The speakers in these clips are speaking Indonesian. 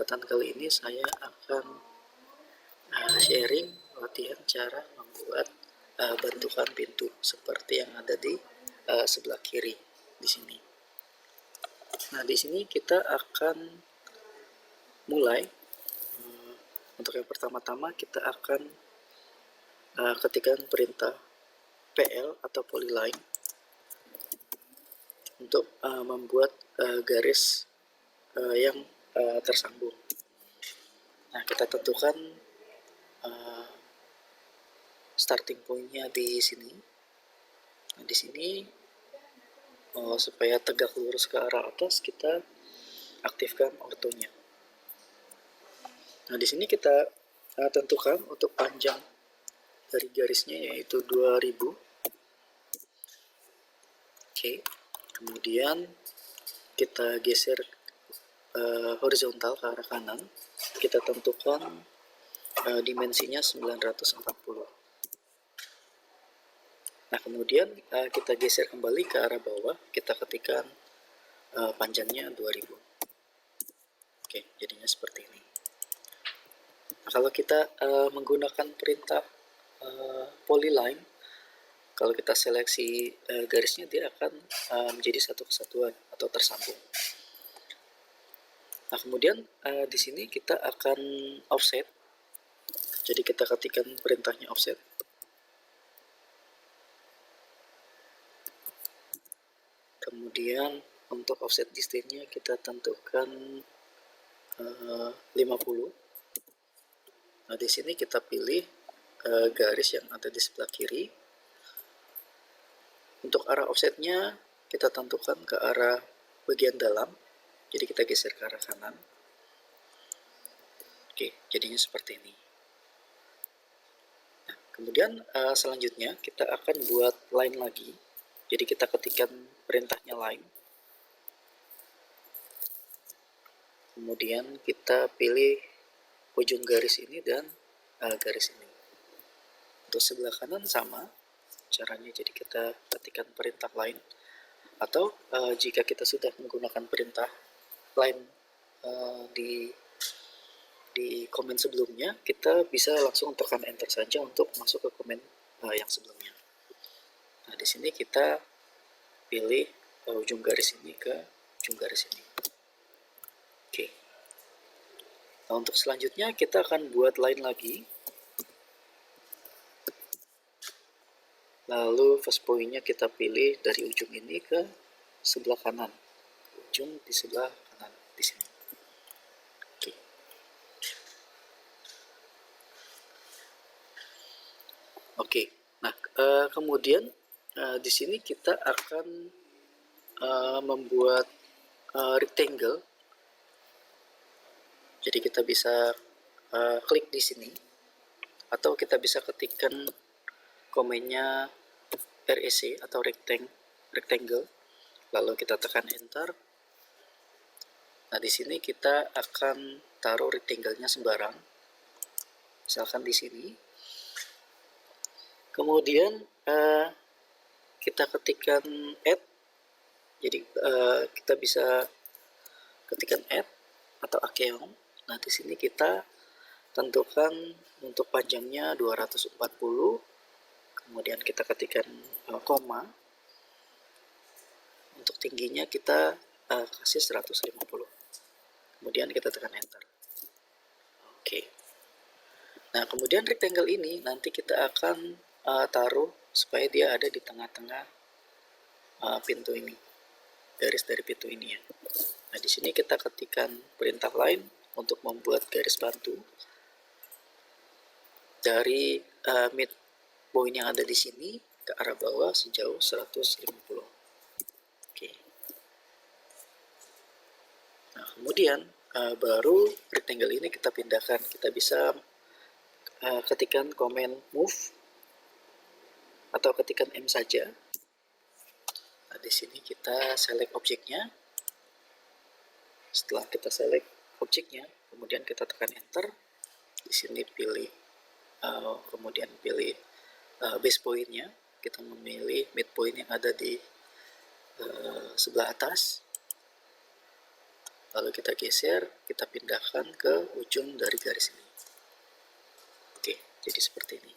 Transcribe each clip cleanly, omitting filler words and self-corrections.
kesempatan kali ini saya akan sharing latihan cara membuat bentukan pintu seperti yang ada di sebelah kiri di sini. Nah, di sini kita akan mulai. Untuk yang pertama-tama kita akan ketikkan perintah PL atau polyline untuk membuat garis yang tersambung. Nah, kita tentukan starting point-nya di sini. Nah, di sini supaya tegak lurus ke arah atas, kita aktifkan ortonya. Nah, di sini kita tentukan untuk panjang dari garisnya yaitu 2000. Oke. Kemudian kita geser horizontal ke arah kanan. Kita tentukan dimensinya 940. Nah, kemudian kita geser kembali ke arah bawah, kita ketikkan panjangnya 2000. Oke, jadinya seperti ini. Nah, kalau kita menggunakan perintah polyline, kalau kita seleksi garisnya, dia akan menjadi satu kesatuan atau tersambung. Nah, kemudian di sini kita akan offset. Jadi kita ketikkan perintahnya offset. Kemudian untuk offset distance-nya kita tentukan 50. Nah, di sini kita pilih garis yang ada di sebelah kiri. Untuk arah offsetnya kita tentukan ke arah bagian dalam. Jadi kita geser ke arah kanan. Oke, jadinya seperti ini. Nah, kemudian selanjutnya kita akan buat line lagi. Jadi kita ketikkan perintahnya line. Kemudian kita pilih ujung garis ini dan garis ini. Untuk sebelah kanan sama caranya, jadi kita ketikkan perintah line. Atau jika kita sudah menggunakan perintah line di komen sebelumnya, kita bisa langsung tekan enter saja untuk masuk ke komen yang sebelumnya. Nah, di sini kita pilih ujung garis ini ke ujung garis ini. Oke. Nah, untuk selanjutnya kita akan buat line lagi. Lalu first point-nya kita pilih dari ujung ini ke sebelah kanan. Ujung di sebelah kanan di sini. Oke. Oke. Nah, kemudian di sini kita akan membuat rectangle. Jadi kita bisa klik di sini, atau kita bisa ketikkan komennya REC atau rectangle, lalu kita tekan enter. Nah, di sini kita akan taruh rectangle-nya sembarang, misalkan di sini. Kemudian kita ketikkan add. Jadi kita bisa ketikkan add atau akeong. Nah, di sini kita tentukan untuk panjangnya 240. Kemudian kita ketikkan koma. Untuk tingginya kita kasih 150. Kemudian kita tekan enter. Oke. Nah, kemudian rectangle ini nanti kita akan taruh supaya dia ada di tengah-tengah pintu ini, garis dari pintu ini ya. Nah, di sini kita ketikkan perintah line untuk membuat garis bantu dari mid point yang ada di sini ke arah bawah sejauh 150. Oke. Nah, kemudian baru rectangle ini kita pindahkan. Kita bisa ketikkan komen move atau ketikkan M saja. Nah, di sini kita select objeknya. Setelah kita select objeknya, kemudian kita tekan enter. Di sini pilih kemudian pilih base point-nya. Kita memilih midpoint yang ada di sebelah atas. lalu kita geser, kita pindahkan ke ujung dari garis ini. Oke, jadi seperti ini.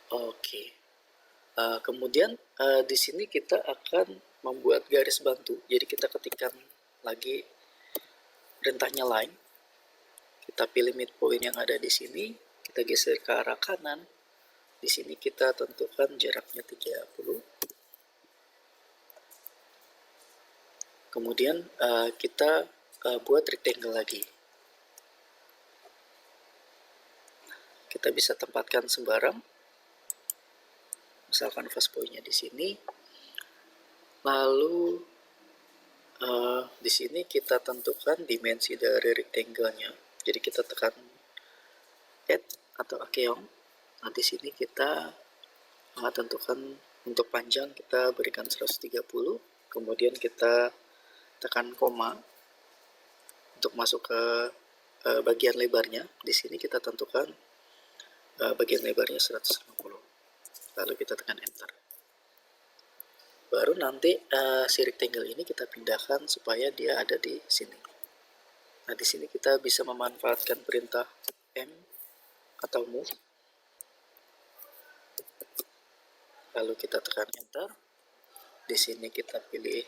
Oke, kemudian di sini kita akan membuat garis bantu. Jadi kita ketikkan lagi perintahnya line, kita pilih midpoint yang ada di sini, kita geser ke arah kanan. Di sini kita tentukan jaraknya 30. Kemudian kita buat rectangle lagi. Kita bisa tempatkan sembarang. Misalkan fast point-nya di sini. Lalu di sini kita tentukan dimensi dari rectangle-nya. Jadi kita tekan add atau akeong. Nah, di sini kita tentukan untuk panjang kita berikan 130. Kemudian kita tekan koma untuk masuk ke bagian lebarnya. Di sini kita tentukan bagian lebarnya 150. Lalu kita tekan enter. Baru nanti si rectangle ini kita pindahkan supaya dia ada di sini. Nah, di sini kita bisa memanfaatkan perintah M atau move. Lalu kita tekan enter. Di sini kita pilih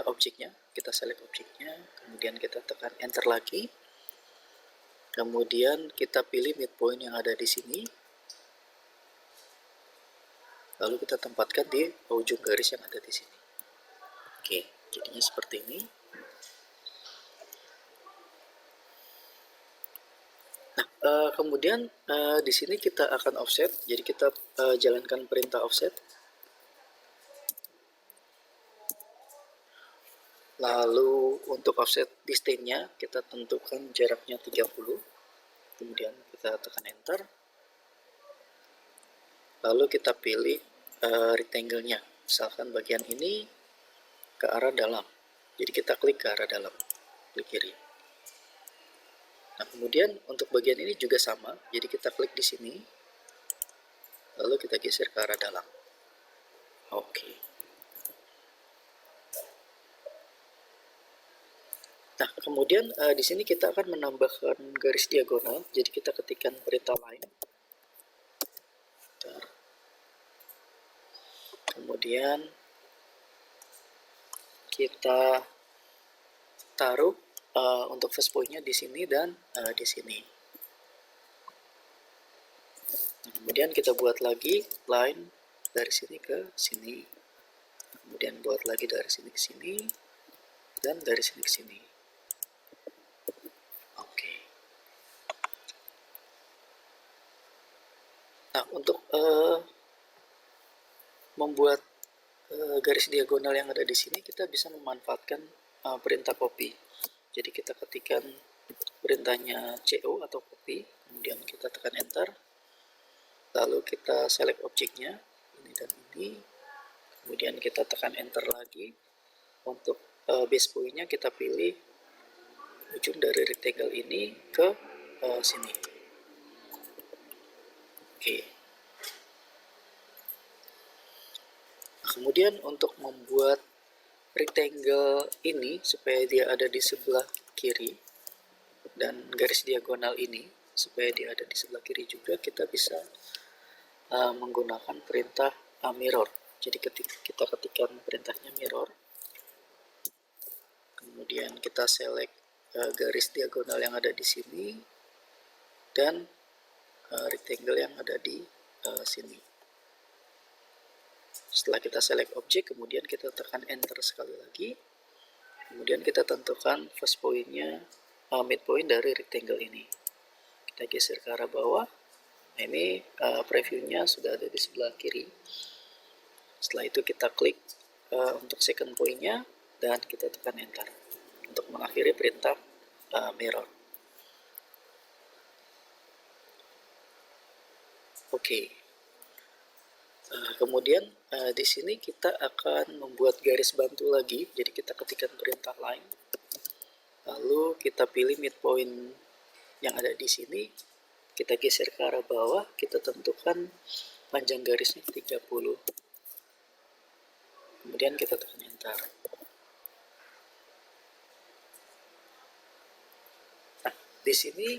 objeknya, kita select objeknya, kemudian kita tekan enter lagi. Kemudian kita pilih midpoint yang ada di sini. Lalu kita tempatkan di ujung garis yang ada di sini. Oke, jadinya seperti ini. Nah, kemudian di sini kita akan offset. Jadi kita jalankan perintah offset. Lalu untuk offset distance-nya kita tentukan jaraknya 30. Kemudian kita tekan enter. Lalu kita pilih rectangle-nya. Misalkan bagian ini ke arah dalam. Jadi kita klik ke arah dalam, klik kiri. Nah, kemudian untuk bagian ini juga sama. Jadi kita klik di sini. Lalu kita geser ke arah dalam. Oke. Nah, kemudian di sini kita akan menambahkan garis diagonal. Jadi kita ketikkan perintah line. Kemudian kita taruh untuk first point-nya di sini dan di sini. Nah, kemudian kita buat lagi line dari sini ke sini. Kemudian buat lagi dari sini ke sini dan dari sini ke sini. Oke. Nah, untuk membuat garis diagonal yang ada di sini kita bisa memanfaatkan perintah copy. Jadi kita ketikkan perintahnya CO atau copy, kemudian kita tekan enter. Lalu kita select objeknya ini dan ini. Kemudian kita tekan enter lagi. Untuk base point-nya kita pilih ujung dari rectangle ini ke sini. Oke. Kemudian untuk membuat rectangle ini supaya dia ada di sebelah kiri dan garis diagonal ini supaya dia ada di sebelah kiri juga, kita bisa menggunakan perintah mirror. Jadi ketika kita ketikkan perintahnya mirror, kemudian kita select garis diagonal yang ada di sini dan rectangle yang ada di sini. Setelah kita select objek, kemudian kita tekan enter sekali lagi. Kemudian kita tentukan first point-nya, midpoint dari rectangle ini. Kita geser ke arah bawah. Nah, ini preview-nya sudah ada di sebelah kiri. Setelah itu kita klik untuk second point-nya dan kita tekan enter untuk mengakhiri perintah mirror. Oke. Kemudian di sini kita akan membuat garis bantu lagi. Jadi kita ketikkan perintah line. Lalu kita pilih midpoint yang ada di sini. Kita geser ke arah bawah, kita tentukan panjang garisnya 30. kemudian kita tekan enter. Nah, di sini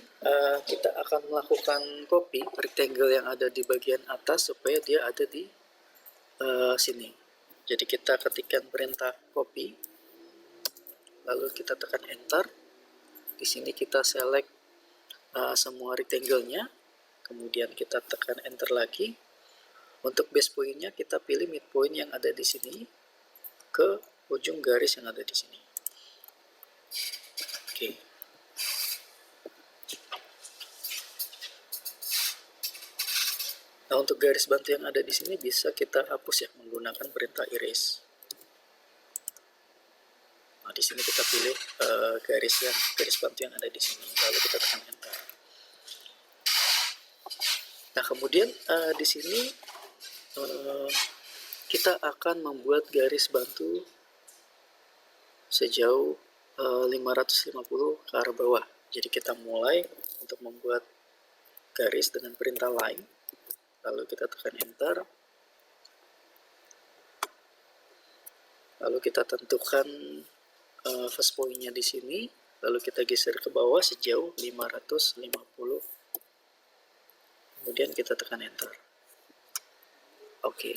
kita akan melakukan copy rectangle yang ada di bagian atas supaya dia ada di sini. Jadi kita ketikkan perintah copy, lalu kita tekan enter. Di sini kita select semua rectangle-nya, kemudian kita tekan enter lagi. Untuk base point-nya kita pilih midpoint yang ada di sini ke ujung garis yang ada di sini. Oke. Nah, untuk garis bantu yang ada di sini bisa kita hapus ya menggunakan perintah erase. Nah, di sini kita pilih garis bantu yang ada di sini, lalu kita tekan enter. Nah, kemudian di sini kita akan membuat garis bantu sejauh 550 ke arah bawah. Jadi kita mulai untuk membuat garis dengan perintah line, lalu kita tekan enter, lalu kita tentukan first point-nya di sini, lalu kita geser ke bawah sejauh 550, kemudian kita tekan enter. Oke.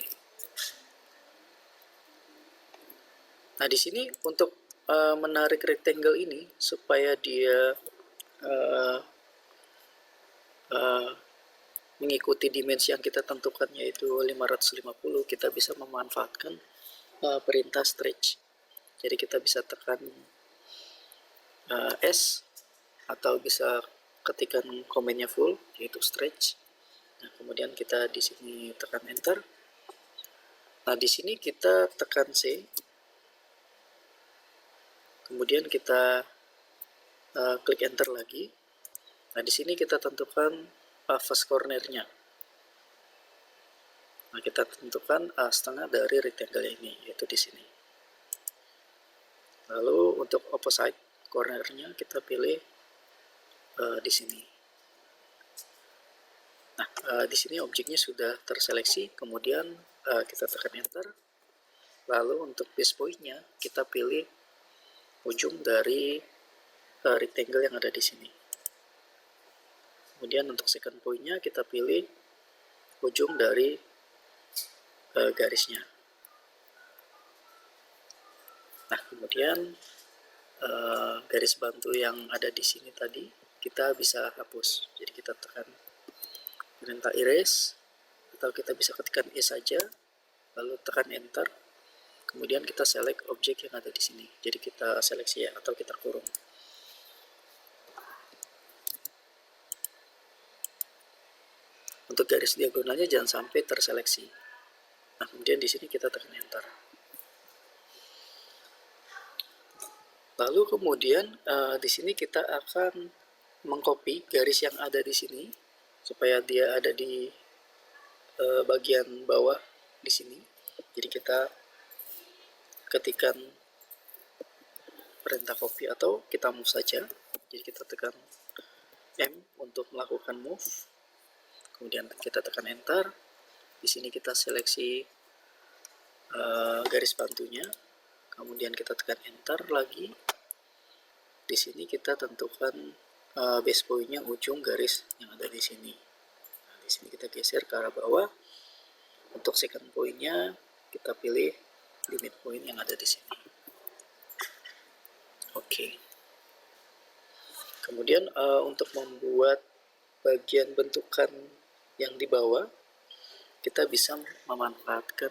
Nah, di sini untuk menarik rectangle ini supaya dia mengikuti dimensi yang kita tentukan yaitu 550, kita bisa memanfaatkan perintah stretch. Jadi kita bisa tekan S atau bisa ketikkan komennya full yaitu stretch. Nah, kemudian kita di sini tekan enter. Nah, di sini kita tekan C. Kemudian kita klik enter lagi. Nah, di sini kita tentukan first corner-nya. Nah, kita tentukan setengah dari rectangle ini, yaitu di sini. Lalu untuk opposite corner-nya kita pilih di sini. Nah, di sini objeknya sudah terseleksi, kemudian kita tekan enter. Lalu untuk base point-nya kita pilih ujung dari rectangle yang ada di sini. Kemudian untuk second point-nya kita pilih ujung dari garisnya. Nah, kemudian garis bantu yang ada di sini tadi kita bisa hapus. Jadi kita tekan perintah erase, atau kita bisa ketikkan E saja, lalu tekan enter. Kemudian kita select objek yang ada di sini. Jadi kita seleksi ya, atau kita kurung. Untuk garis diagonalnya jangan sampai terseleksi. Nah, kemudian di sini kita tekan enter. Lalu kemudian di sini kita akan mengcopy garis yang ada di sini supaya dia ada di bagian bawah di sini. Jadi kita ketikkan perintah copy atau kita move saja. Jadi kita tekan M untuk melakukan move. Kemudian kita tekan enter. Di sini kita seleksi garis bantunya. Kemudian kita tekan enter lagi. Di sini kita tentukan base point-nya ujung garis yang ada di sini. Nah, di sini kita geser ke arah bawah. Untuk second point-nya kita pilih limit point yang ada di sini. Oke. Kemudian untuk membuat bagian bentukan yang di bawah, kita bisa memanfaatkan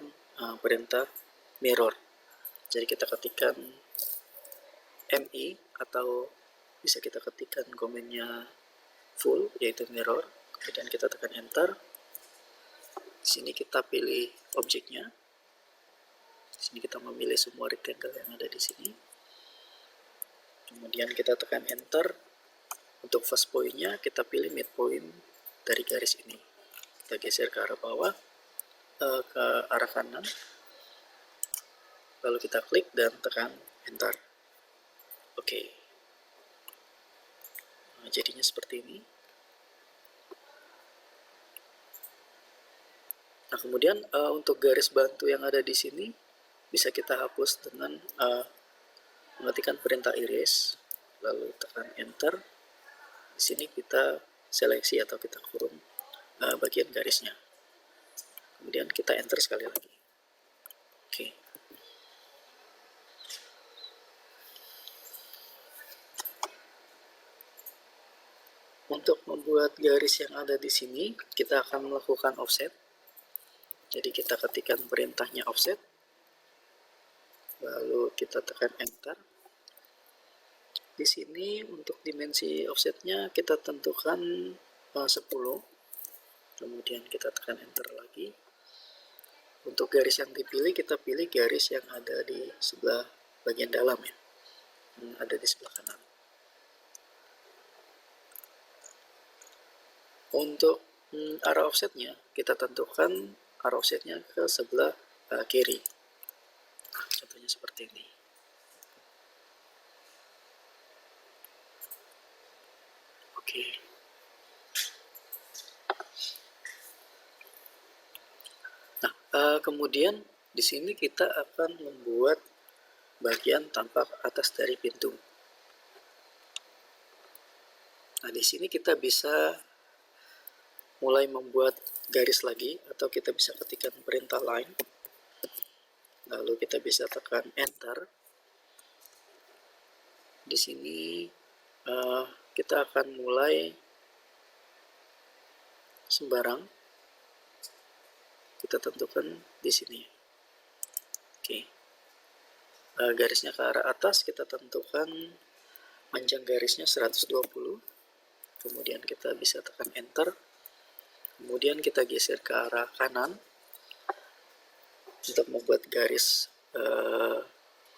perintah mirror. Jadi kita ketikkan MI atau bisa kita ketikkan komennya full yaitu mirror. Kemudian kita tekan enter. Di sini kita pilih objeknya. Di sini kita memilih semua rectangle yang ada di sini. Kemudian kita tekan enter. Untuk first point-nya kita pilih midpoint dari garis ini. Kita geser ke arah bawah, ke arah kanan. Lalu kita klik dan tekan enter. Oke. Nah, jadinya seperti ini. Nah, kemudian untuk garis bantu yang ada di sini bisa kita hapus dengan mengetikkan perintah iris, lalu tekan enter. Di sini kita seleksi atau kita kurung bagian garisnya. Kemudian kita enter sekali lagi. Oke. Untuk membuat garis yang ada di sini, kita akan melakukan offset. Jadi kita ketikkan perintahnya offset, lalu kita tekan enter. Di sini untuk dimensi offsetnya kita tentukan 10, kemudian kita tekan enter lagi. Untuk garis yang dipilih, kita pilih garis yang ada di sebelah bagian dalam ya, yang ada di sebelah kanan. Untuk arah offsetnya, kita tentukan arah offsetnya ke sebelah kiri. Nah, contohnya seperti ini. Oke. Nah, kemudian di sini kita akan membuat bagian tampak atas dari pintu. Nah, di sini kita bisa mulai membuat garis lagi, atau kita bisa ketikkan perintah line, lalu kita bisa tekan enter. Di sini kita akan mulai sembarang, kita tentukan di sini. Oke. Garisnya ke arah atas, kita tentukan panjang garisnya 120, kemudian kita bisa tekan enter. Kemudian kita geser ke arah kanan untuk membuat garis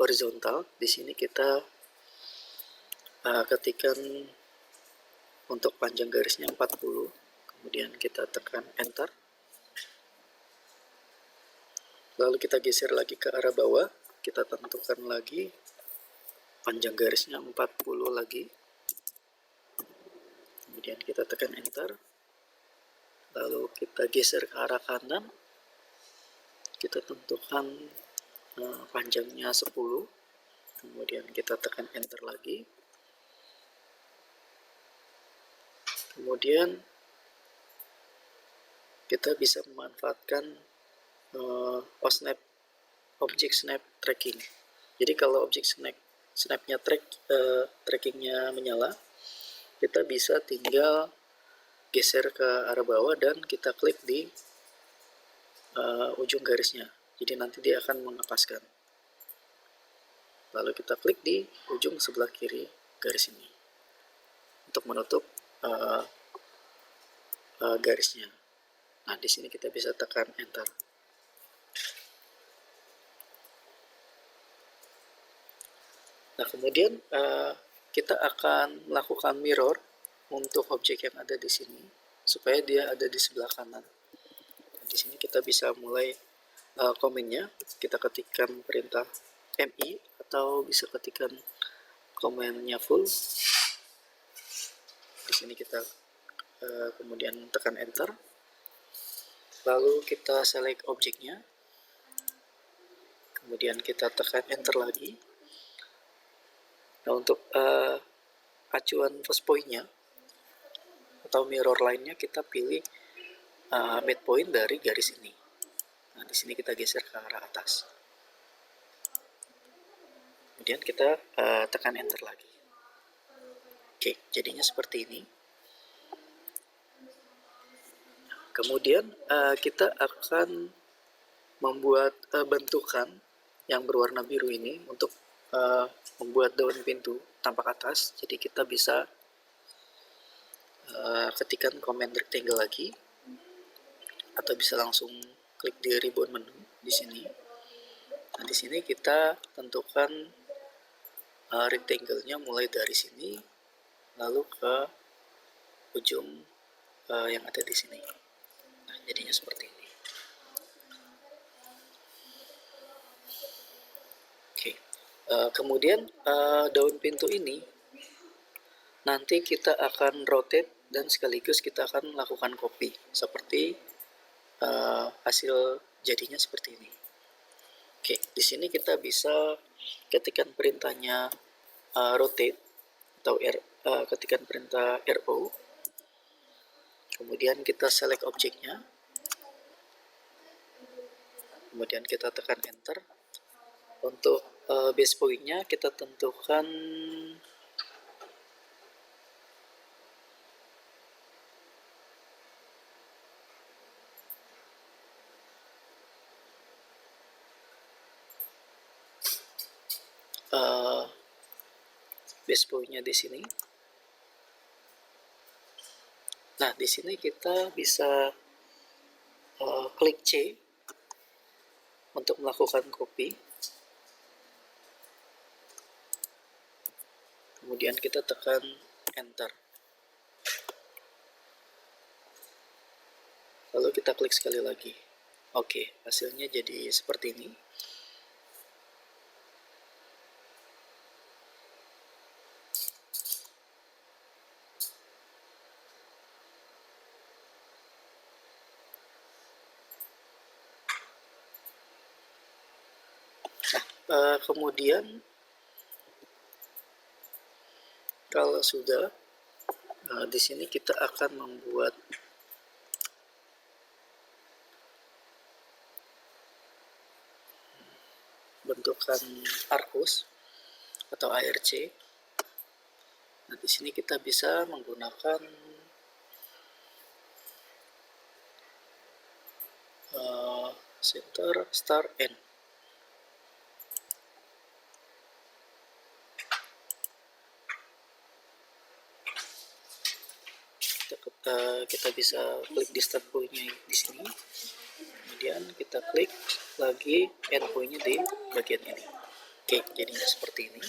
horizontal. Di sini kita ketikkan untuk panjang garisnya 40, kemudian kita tekan enter. Lalu kita geser lagi ke arah bawah, kita tentukan lagi panjang garisnya 40 lagi, kemudian kita tekan enter. Lalu kita geser ke arah kanan, kita tentukan panjangnya 10, kemudian kita tekan enter lagi. Kemudian kita bisa memanfaatkan object snap tracking. Jadi kalau object snapnya trackingnya menyala, kita bisa tinggal geser ke arah bawah dan kita klik di ujung garisnya. Jadi nanti dia akan mengepaskan. Lalu kita klik di ujung sebelah kiri garis ini untuk menutup garisnya. Nah, di sini kita bisa tekan enter. Nah, kemudian kita akan melakukan mirror untuk objek yang ada di sini supaya dia ada di sebelah kanan. Nah, di sini kita bisa mulai komennya. Kita ketikkan perintah MI atau bisa ketikkan komennya full. Di sini kita kemudian tekan enter. Lalu kita select objeknya. Kemudian kita tekan enter lagi. Nah, untuk acuan first point-nya atau mirror line-nya kita pilih midpoint dari garis ini. Nah, di sini kita geser ke arah atas. Kemudian kita tekan enter lagi. Oke, jadinya seperti ini. Kemudian kita akan membuat bentukan yang berwarna biru ini untuk membuat daun pintu tampak atas. Jadi kita bisa ketikkan command rectangle lagi, atau bisa langsung klik di ribbon menu di sini. Nah, di sini kita tentukan rectangle-nya mulai dari sini lalu ke ujung yang ada di sini. Nah, jadinya seperti ini. Oke. Kemudian daun pintu ini nanti kita akan rotate dan sekaligus kita akan melakukan copy seperti hasil jadinya seperti ini. Oke, di sini kita bisa ketikkan perintahnya rotate atau ketikkan perintah RO. Kemudian kita select objeknya. Kemudian kita tekan enter. Untuk base point-nya kita tentukan base point-nya di sini. Nah, di sini kita bisa klik C untuk melakukan copy. Kemudian kita tekan enter. Lalu kita klik sekali lagi. Oke, hasilnya jadi seperti ini. Kemudian kalau sudah, di sini kita akan membuat bentukan arcus atau ARC. Nah, di sini kita bisa menggunakan center, start, end. Kita bisa klik di start point-nya di sini. Kemudian kita klik lagi end point-nya di bagian ini. Oke, jadinya seperti ini.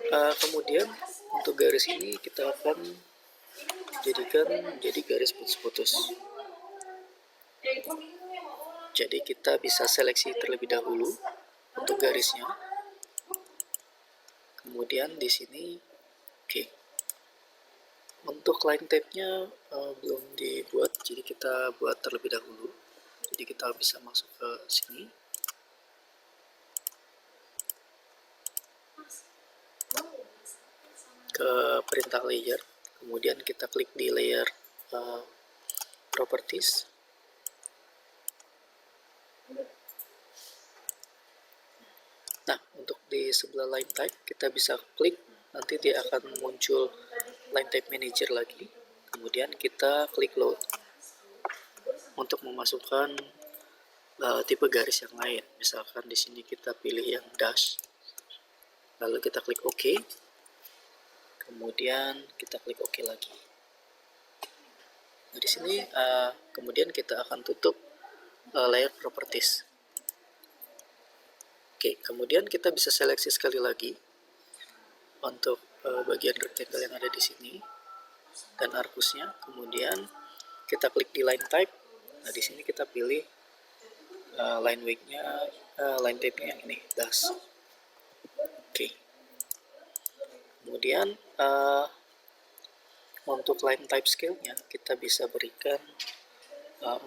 Nah, kemudian untuk garis ini kita akan jadikan menjadi garis putus-putus. Jadi kita bisa seleksi terlebih dahulu untuk garisnya. Kemudian di sini, oke. Untuk line type-nya belum dibuat, jadi kita buat terlebih dahulu. Jadi kita bisa masuk ke sini. Ke perintah layer, kemudian kita klik di layer properties. Nah, untuk di sebelah line type kita bisa klik, nanti dia akan muncul line type manager lagi. Kemudian kita klik load untuk memasukkan tipe garis yang lain. Misalkan di sini kita pilih yang dash. Lalu kita klik OK. Kemudian kita klik OK lagi. Nah, di sini kemudian kita akan tutup layer properties. Oke, kemudian kita bisa seleksi sekali lagi untuk bagian rectangle yang ada di sini dan arcusnya. Kemudian kita klik di line type. Nah, di sini kita pilih line weight-nya, line type-nya yang ini, dash. Oke. Kemudian untuk line type scale-nya kita bisa berikan 4.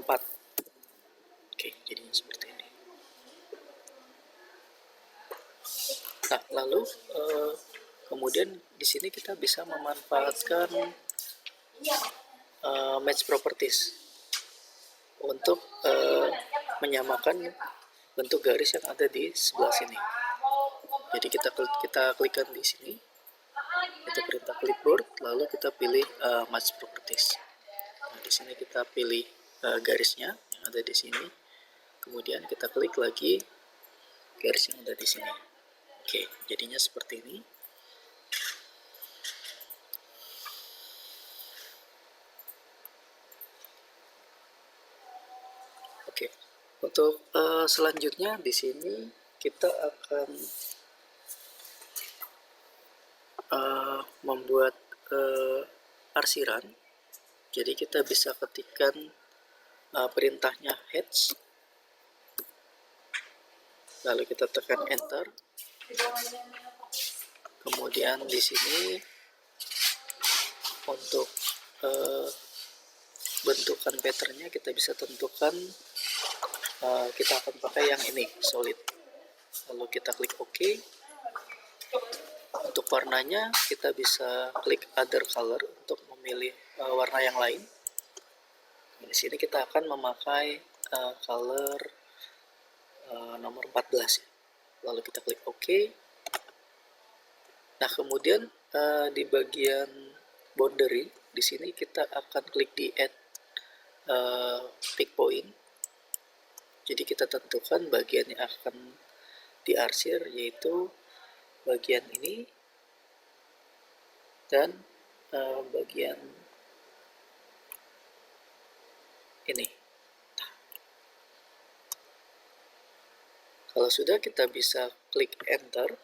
Oke, jadinya seperti ini. Nah, lalu kemudian di sini kita bisa memanfaatkan match properties untuk menyamakan bentuk garis yang ada di sebelah sini. Jadi kita klikkan di sini, kita perintah clipboard, lalu kita pilih match properties. Nah, di sini kita pilih garisnya yang ada di sini, kemudian kita klik lagi garis yang ada di sini. Oke, jadinya seperti ini. Oke, untuk selanjutnya di sini kita akan membuat arsiran. Jadi kita bisa ketikkan perintahnya heads, lalu kita tekan enter. Kemudian di sini untuk bentukan patternnya kita bisa tentukan, kita akan pakai yang ini, solid. Lalu kita klik OK. Untuk warnanya kita bisa klik other color untuk memilih warna yang lain. Di sini kita akan memakai color nomor 14. Lalu kita klik OK. Nah, kemudian di bagian boundary di sini kita akan klik di add pick point. Jadi kita tentukan bagian yang akan diarsir, yaitu bagian ini dan bagian ini. Kalau sudah, kita bisa klik enter,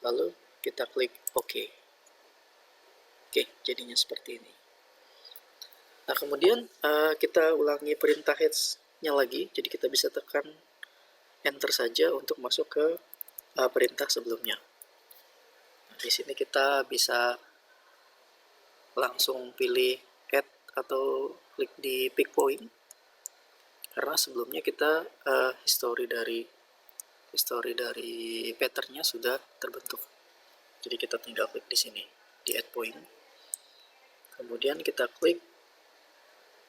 lalu kita klik OK. Oke, jadinya seperti ini. Nah, kemudian kita ulangi perintah heads-nya lagi, jadi kita bisa tekan enter saja untuk masuk ke perintah sebelumnya. Nah, di sini kita bisa langsung pilih add atau klik di pick point, karena sebelumnya kita history dari patternnya sudah terbentuk. Jadi kita tinggal klik di sini di add point, kemudian kita klik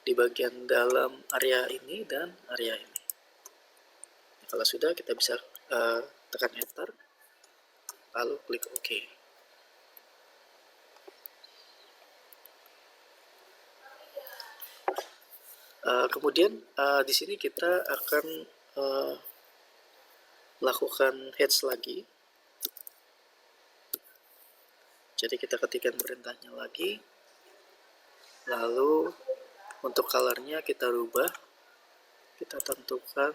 di bagian dalam area ini dan area ini. Nah, kalau sudah, kita bisa tekan enter, lalu klik OK. Kemudian di sini kita akan lakukan heads lagi. Jadi kita ketikkan perintahnya lagi, lalu untuk colornya kita rubah, kita tentukan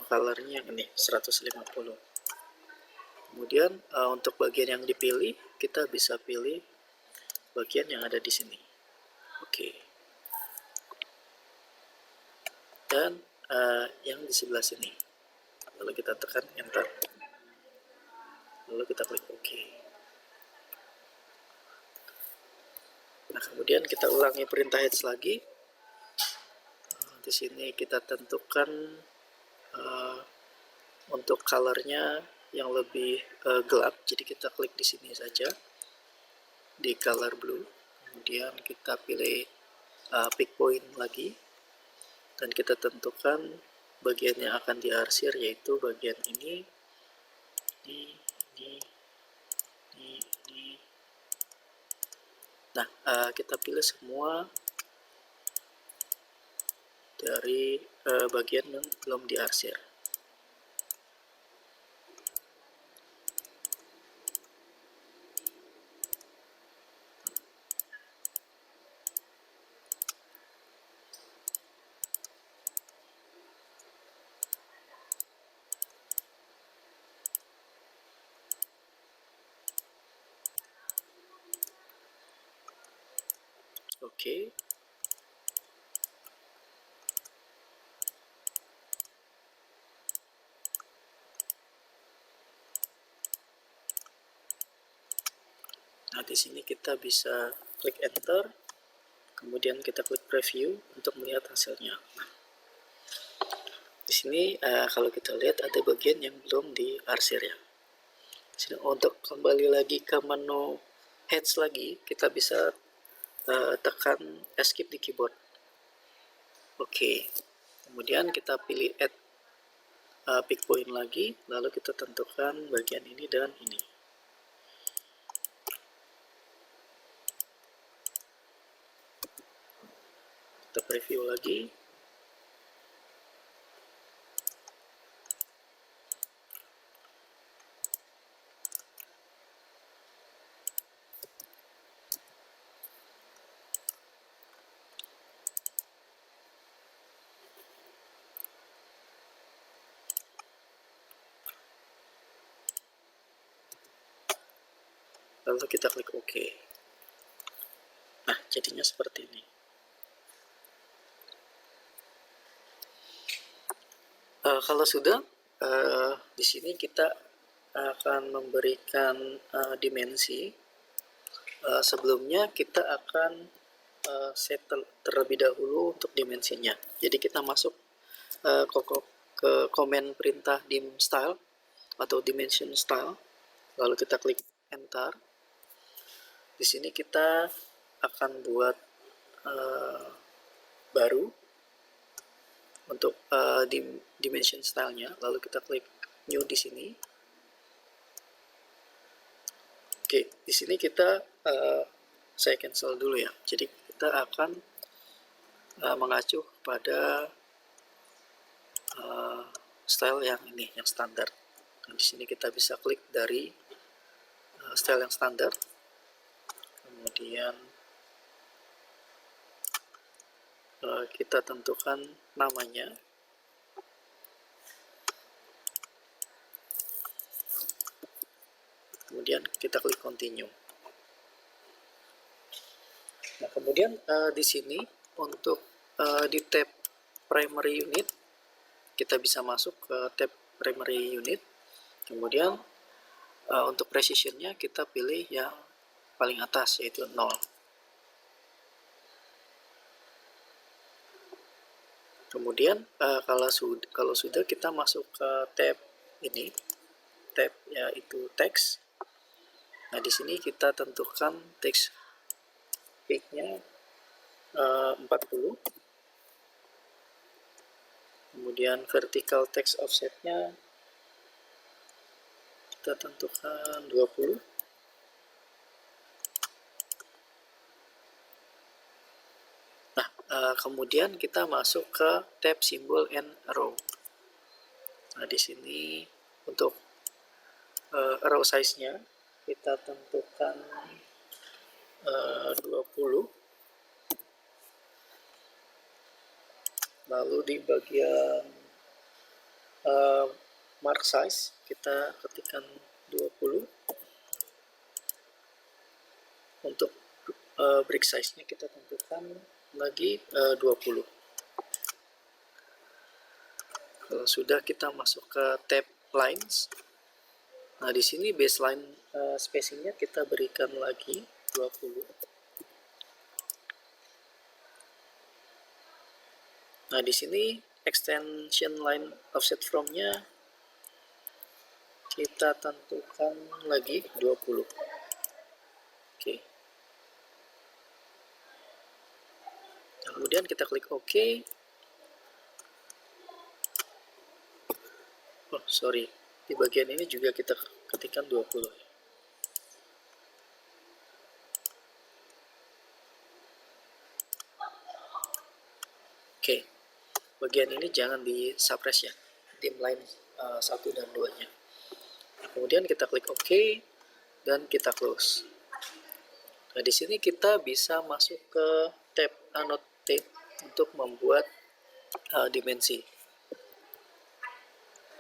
colornya yang ini 150. Kemudian untuk bagian yang dipilih, kita bisa pilih bagian yang ada di sini. Oke. Dan yang di sebelah sini. Lalu kita tekan enter, lalu kita klik OK. Nah, kemudian kita ulangi perintah heads lagi. Di sini kita tentukan untuk colornya yang lebih gelap, jadi kita klik di sini saja di color blue. Kemudian kita pilih pick point lagi, dan kita tentukan bagian yang akan diarsir, yaitu bagian ini. Nah, kita pilih semua dari bagian yang belum diarsir. Oke. Nah, di sini kita bisa klik enter, kemudian kita klik preview untuk melihat hasilnya. Nah, di sini kalau kita lihat ada bagian yang belum diarsir ya. Di sini untuk kembali lagi ke menu heads lagi, kita bisa tekan escape di keyboard. Oke. Kemudian kita pilih add pick point lagi, lalu kita tentukan bagian ini dan ini. Kita preview lagi. Lalu kita klik OK. Nah, jadinya seperti ini. Kalau sudah, di sini kita akan memberikan dimensi. sebelumnya kita akan set terlebih dahulu untuk dimensinya. Jadi kita masuk ke komen perintah dim style atau dimension style, lalu kita klik enter. Di sini kita akan buat baru untuk dimension stylenya, lalu kita klik new di sini. Oke, di sini kita saya cancel dulu ya. Jadi kita akan mengacu pada style yang ini, yang standar. Nah, di sini kita bisa klik dari style yang standar, kemudian kita tentukan namanya, kemudian kita klik continue. Nah, kemudian di sini untuk di tab primary unit kita bisa masuk ke tab primary unit, kemudian untuk precisionnya kita pilih yang paling atas yaitu 0. Kemudian kalau sudah kita masuk ke tab ini, tab yaitu text. Nah, di sini kita tentukan text height-nya 40. Kemudian vertical text offset-nya kita tentukan 20. Nah, kemudian kita masuk ke tab symbol and arrow. Nah, di sini untuk arrow size-nya kita tentukan 20. Lalu di bagian mark size kita ketikkan 20. Untuk brick size-nya kita tentukan lagi 20. Kalau sudah, kita masuk ke tab lines. Nah, di sini baseline spacing-nya kita berikan lagi 20. Nah, di sini extension line offset from-nya kita tentukan lagi 20. Oke. Kemudian kita klik OK. Oh, sorry. Di bagian ini juga kita ketikkan 20. Oke. Bagian ini jangan di suppress ya. Dim line 1 dan 2-nya. Kemudian kita klik OK dan kita close. Nah, di sini kita bisa masuk ke tab annotate untuk membuat dimensi.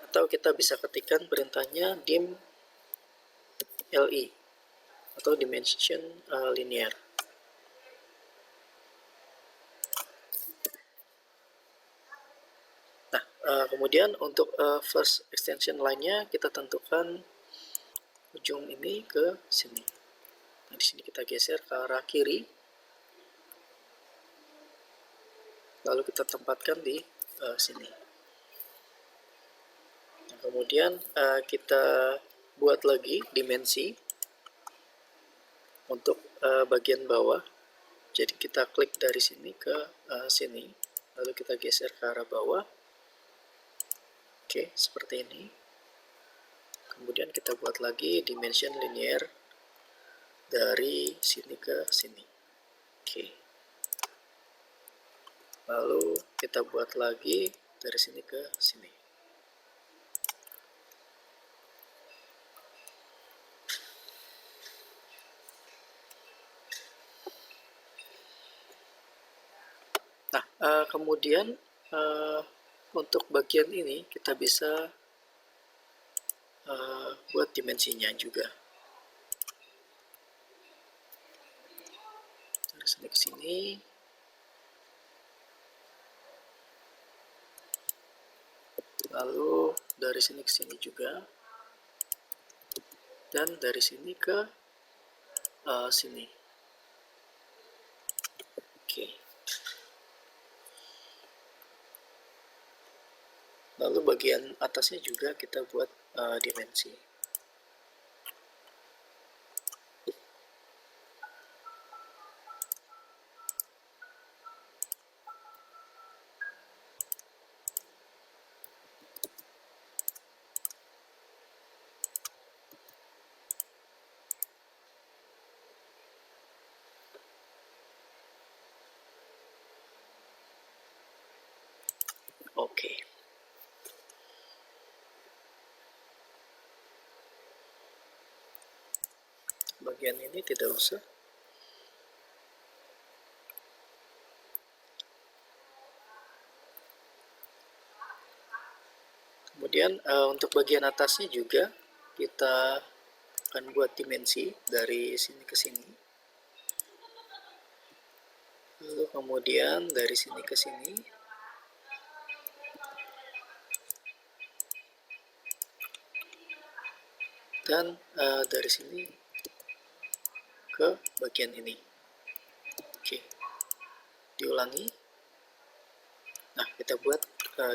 Atau kita bisa ketikkan perintahnya dim LE atau dimension linear. Nah, kemudian untuk first extension line-nya kita tentukan ujung ini ke sini. Nah, di sini kita geser ke arah kiri. Lalu kita tempatkan di sini. Nah, kemudian kita buat lagi dimensi untuk bagian bawah. Jadi kita klik dari sini ke sini, lalu kita geser ke arah bawah. Oke, seperti ini. Kemudian kita buat lagi dimension linear dari sini ke sini. Oke. Lalu kita buat lagi dari sini ke sini. Nah, kemudian untuk bagian ini kita bisa buat dimensinya juga. Dari sini ke sini. Lalu dari sini ke sini juga. Dan dari sini ke sini. Oke. Lalu bagian atasnya juga kita buat dimensi. Oke. Bagian ini tidak usah. Kemudian untuk bagian atasnya juga kita akan buat dimensi dari sini ke sini. Lalu kemudian dari sini ke sini. Dan dari sini ke bagian ini. Oke. Diulangi. Nah, kita buat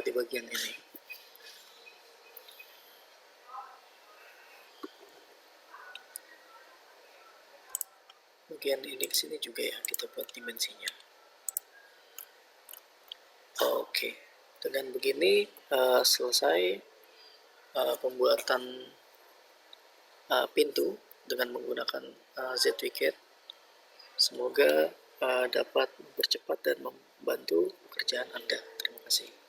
di bagian ini. Bagian ini ke sini juga ya, kita buat dimensinya. Oke. Dengan begini selesai pembuatan pintu dengan menggunakan ZWCAD. Semoga dapat mempercepat dan membantu pekerjaan Anda. Terima kasih.